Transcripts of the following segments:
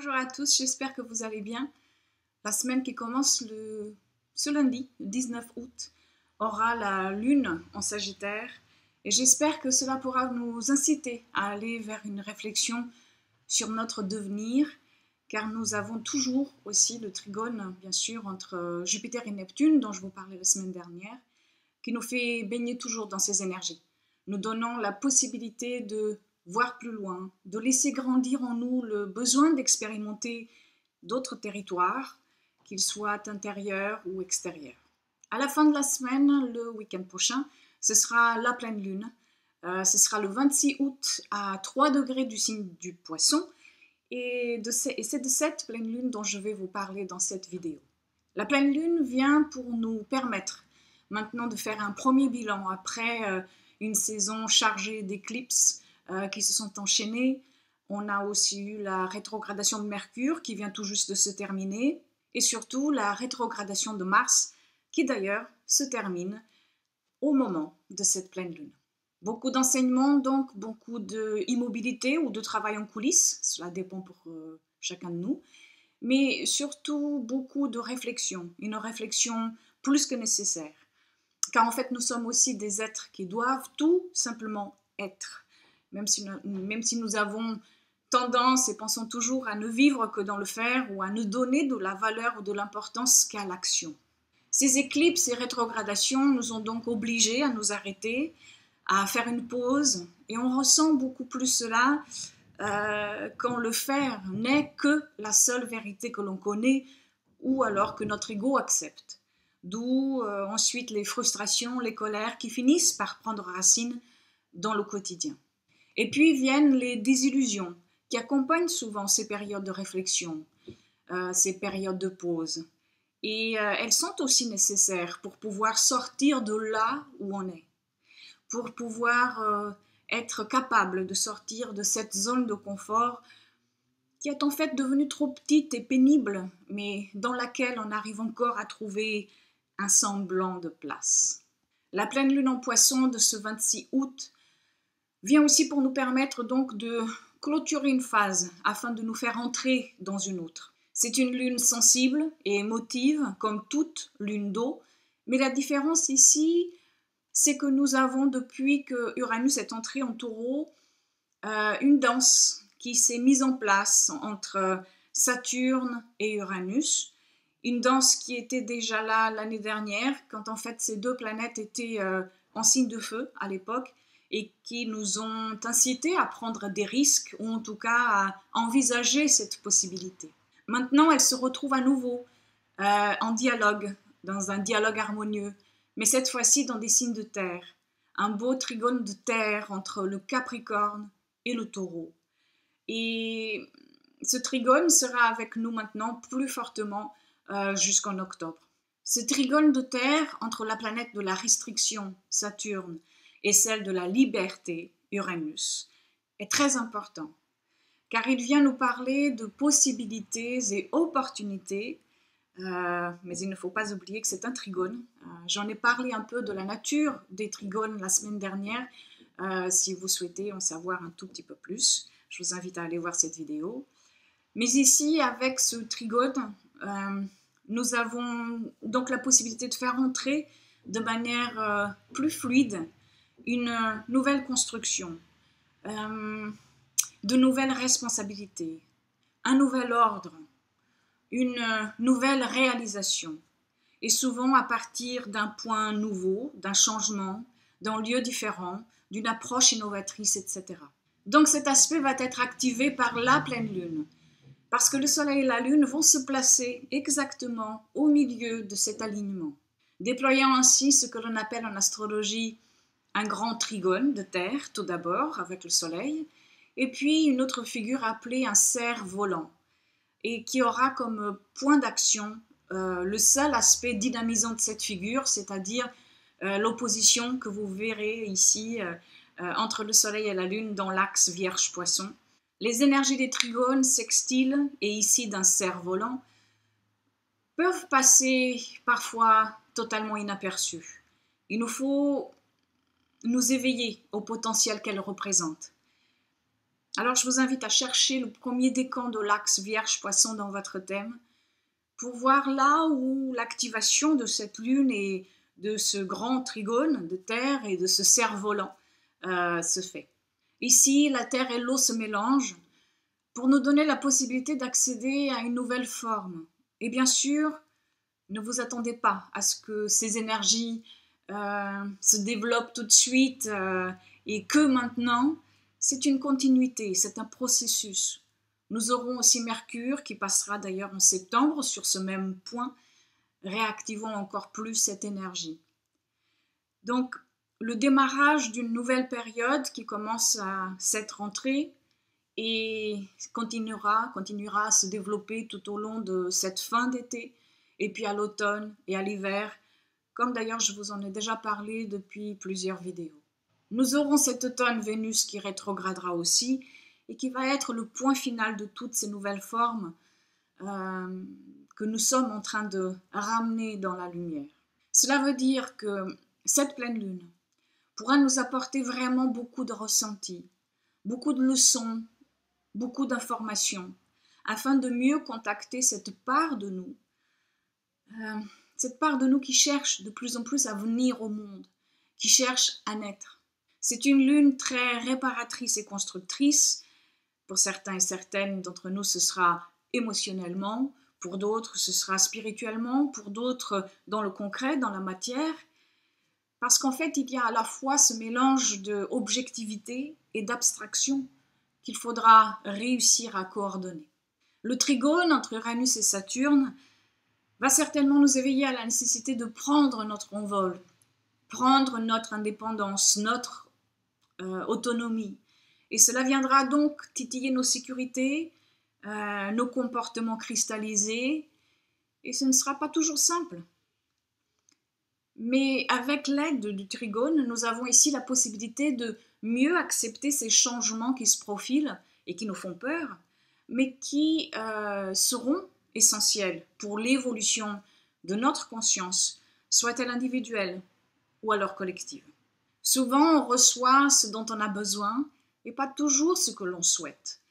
Bonjour à tous, j'espère que vous allez bien. La semaine qui commence ce lundi, le 19 août, aura la lune en Sagittaire et j'espère que cela pourra nous inciter à aller vers une réflexion sur notre devenir, car nous avons toujours aussi le trigone, bien sûr, entre Jupiter et Neptune, dont je vous parlais la semaine dernière, qui nous fait baigner toujours dans ces énergies, nous donnant la possibilité de voir plus loin, de laisser grandir en nous le besoin d'expérimenter d'autres territoires, qu'ils soient intérieurs ou extérieurs. À la fin de la semaine, le week-end prochain, ce sera la pleine lune. Ce sera le 26 août à 3 degrés du signe du Poisson. Et c'est de cette pleine lune dont je vais vous parler dans cette vidéo. La pleine lune vient pour nous permettre maintenant de faire un premier bilan après une saison chargée d'éclipses qui se sont enchaînées. On a aussi eu la rétrogradation de Mercure qui vient tout juste de se terminer et surtout la rétrogradation de Mars qui d'ailleurs se termine au moment de cette pleine lune. Beaucoup d'enseignements, donc beaucoup d'immobilité ou de travail en coulisses, cela dépend pour chacun de nous, mais surtout beaucoup de réflexion, une réflexion plus que nécessaire. Car en fait, nous sommes aussi des êtres qui doivent tout simplement être. Même si nous avons tendance et pensons toujours à ne vivre que dans le faire ou à ne donner de la valeur ou de l'importance qu'à l'action. Ces éclipses et rétrogradations nous ont donc obligés à nous arrêter, à faire une pause, et on ressent beaucoup plus cela quand le faire n'est que la seule vérité que l'on connaît ou alors que notre ego accepte. D'où ensuite les frustrations, les colères qui finissent par prendre racine dans le quotidien. Et puis viennent les désillusions qui accompagnent souvent ces périodes de réflexion, ces périodes de pause. Et elles sont aussi nécessaires pour pouvoir sortir de là où on est, pour pouvoir être capable de sortir de cette zone de confort qui est en fait devenue trop petite et pénible, mais dans laquelle on arrive encore à trouver un semblant de place. La pleine lune en Poisson de ce 26 août vient aussi pour nous permettre donc de clôturer une phase afin de nous faire entrer dans une autre. C'est une lune sensible et émotive, comme toute lune d'eau, mais la différence ici, c'est que nous avons, depuis que Uranus est entré en Taureau, une danse qui s'est mise en place entre Saturne et Uranus, une danse qui était déjà là l'année dernière, quand en fait ces deux planètes étaient en signe de feu à l'époque, et qui nous ont incités à prendre des risques, ou en tout cas à envisager cette possibilité. Maintenant, elles se retrouvent à nouveau en dialogue, dans un dialogue harmonieux, mais cette fois-ci dans des signes de terre. Un beau trigone de terre entre le Capricorne et le Taureau. Et ce trigone sera avec nous maintenant plus fortement jusqu'en octobre. Ce trigone de terre entre la planète de la restriction, Saturne, et celle de la liberté, Uranus, est très important, car il vient nous parler de possibilités et opportunités, mais il ne faut pas oublier que c'est un trigone. J'en ai parlé un peu de la nature des trigones la semaine dernière. Si vous souhaitez en savoir un tout petit peu plus, je vous invite à aller voir cette vidéo. Mais ici, avec ce trigone, nous avons donc la possibilité de faire entrer de manière plus fluide une nouvelle construction, de nouvelles responsabilités, un nouvel ordre, une nouvelle réalisation, et souvent à partir d'un point nouveau, d'un changement, d'un lieu différent, d'une approche innovatrice, etc. Donc cet aspect va être activé par la pleine lune, parce que le soleil et la lune vont se placer exactement au milieu de cet alignement, déployant ainsi ce que l'on appelle en astrologie un grand trigone de terre, tout d'abord, avec le soleil, et puis une autre figure appelée un cerf volant, et qui aura comme point d'action le seul aspect dynamisant de cette figure, c'est-à-dire l'opposition que vous verrez ici entre le soleil et la lune dans l'axe Vierge-Poisson. Les énergies des trigones sextiles, et ici d'un cerf volant, peuvent passer parfois totalement inaperçues. Il nous faut nous éveiller au potentiel qu'elles représentent. Alors je vous invite à chercher le premier décan de l'axe Vierge-Poisson dans votre thème pour voir là où l'activation de cette lune et de ce grand trigone de terre et de ce cerf-volant se fait. Ici, la terre et l'eau se mélangent pour nous donner la possibilité d'accéder à une nouvelle forme. Et bien sûr, ne vous attendez pas à ce que ces énergies se développent tout de suite et que maintenant. C'est une continuité, c'est un processus. Nous aurons aussi Mercure qui passera d'ailleurs en septembre sur ce même point, réactivant encore plus cette énergie. Donc, le démarrage d'une nouvelle période qui commence à cette rentrée et continuera à se développer tout au long de cette fin d'été et puis à l'automne et à l'hiver, comme d'ailleurs je vous en ai déjà parlé depuis plusieurs vidéos. Nous aurons cet automne Vénus qui rétrogradera aussi et qui va être le point final de toutes ces nouvelles formes que nous sommes en train de ramener dans la lumière. Cela veut dire que cette pleine lune pourra nous apporter vraiment beaucoup de ressentis, beaucoup de leçons, beaucoup d'informations, afin de mieux contacter cette part de nous qui cherche de plus en plus à venir au monde, qui cherche à naître. C'est une lune très réparatrice et constructrice. Pour certains et certaines d'entre nous, ce sera émotionnellement. Pour d'autres, ce sera spirituellement. Pour d'autres, dans le concret, dans la matière. Parce qu'en fait, il y a à la fois ce mélange d'objectivité et d'abstraction qu'il faudra réussir à coordonner. Le trigone entre Uranus et Saturne va certainement nous éveiller à la nécessité de prendre notre envol, prendre notre indépendance, notre autonomie. Et cela viendra donc titiller nos sécurités, nos comportements cristallisés, et ce ne sera pas toujours simple. Mais avec l'aide du trigone, nous avons ici la possibilité de mieux accepter ces changements qui se profilent et qui nous font peur, mais qui seront essentiels pour l'évolution de notre conscience, soit-elle individuelle ou alors collective. Souvent, on reçoit ce dont on a besoin et pas toujours ce que l'on souhaite.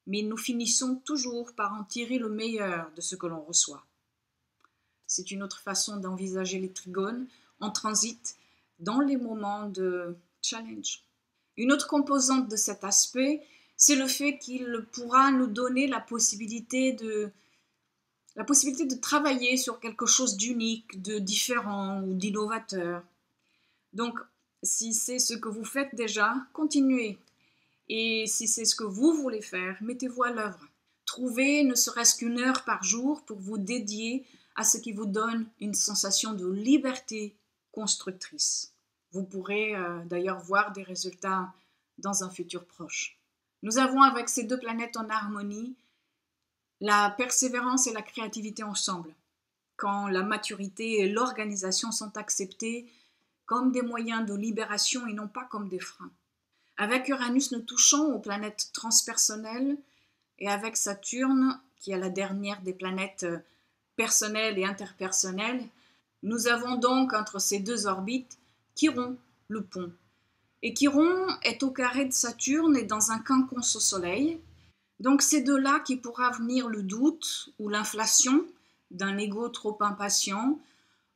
Mais nous finissons toujours par en tirer le meilleur de ce que l'on reçoit. C'est une autre façon d'envisager les trigones en transit dans les moments de challenge. Une autre composante de cet aspect, c'est le fait qu'il pourra nous donner la possibilité de travailler sur quelque chose d'unique, de différent ou d'innovateur. Donc, si c'est ce que vous faites déjà, continuez. Et si c'est ce que vous voulez faire, mettez-vous à l'œuvre. Trouvez ne serait-ce qu'une heure par jour pour vous dédier à ce qui vous donne une sensation de liberté constructrice. Vous pourrez d'ailleurs voir des résultats dans un futur proche. Nous avons avec ces deux planètes en harmonie la persévérance et la créativité ensemble. Quand la maturité et l'organisation sont acceptées comme des moyens de libération et non pas comme des freins. Avec Uranus, nous touchons aux planètes transpersonnelles et avec Saturne, qui est la dernière des planètes personnelles et interpersonnelles, nous avons donc entre ces deux orbites Chiron, le pont. Et Chiron est au carré de Saturne et dans un quinconce au Soleil. Donc c'est de là qu'il pourra venir le doute ou l'inflation d'un ego trop impatient,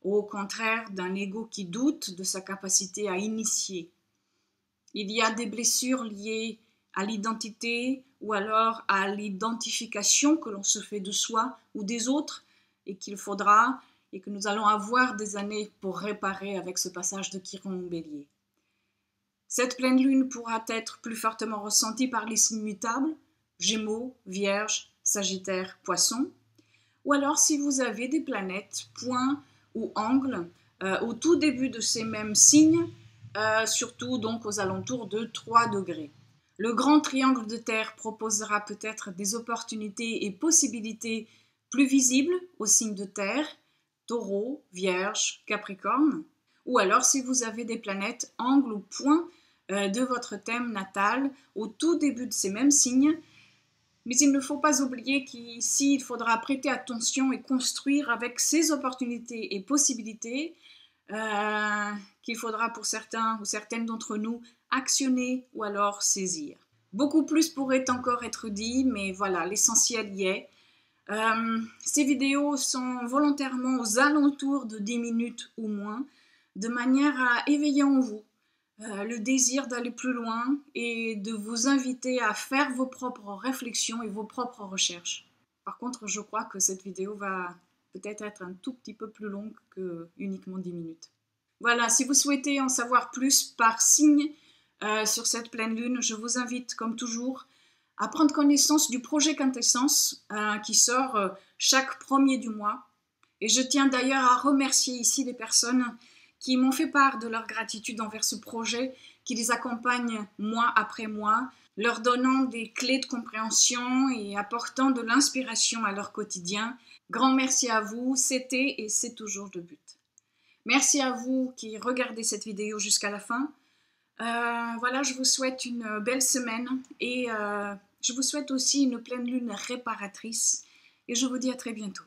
ou au contraire d'un ego qui doute de sa capacité à initier. Il y a des blessures liées à l'identité ou alors à l'identification que l'on se fait de soi ou des autres et qu'il faudra et que nous allons avoir des années pour réparer avec ce passage de Chiron au Bélier. Cette pleine lune pourra être plus fortement ressentie par les signes mutables, Gémeaux, Vierge, Sagittaire, Poisson, ou alors si vous avez des planètes, points ou angles au tout début de ces mêmes signes, surtout donc aux alentours de 3 degrés. Le grand triangle de terre proposera peut-être des opportunités et possibilités plus visibles aux signes de terre, Taureau, Vierge, Capricorne, ou alors si vous avez des planètes, angles ou points de votre thème natal au tout début de ces mêmes signes. Mais il ne faut pas oublier qu'ici, il faudra prêter attention et construire avec ces opportunités et possibilités qu'il faudra pour certains ou certaines d'entre nous actionner ou alors saisir. Beaucoup plus pourrait encore être dit, mais voilà, l'essentiel y est. Ces vidéos sont volontairement aux alentours de 10 minutes ou moins, de manière à éveiller en vous le désir d'aller plus loin et de vous inviter à faire vos propres réflexions et vos propres recherches. Par contre, je crois que cette vidéo va peut-être être un tout petit peu plus longue que uniquement 10 minutes. Voilà, si vous souhaitez en savoir plus par signe sur cette pleine lune, je vous invite, comme toujours, à prendre connaissance du projet Quintessence qui sort chaque premier du mois. Et je tiens d'ailleurs à remercier ici les personnes qui m'ont fait part de leur gratitude envers ce projet, qui les accompagne mois après mois, leur donnant des clés de compréhension et apportant de l'inspiration à leur quotidien. Grand merci à vous, c'était et c'est toujours le but. Merci à vous qui regardez cette vidéo jusqu'à la fin. Voilà, je vous souhaite une belle semaine et je vous souhaite aussi une pleine lune réparatrice et je vous dis à très bientôt.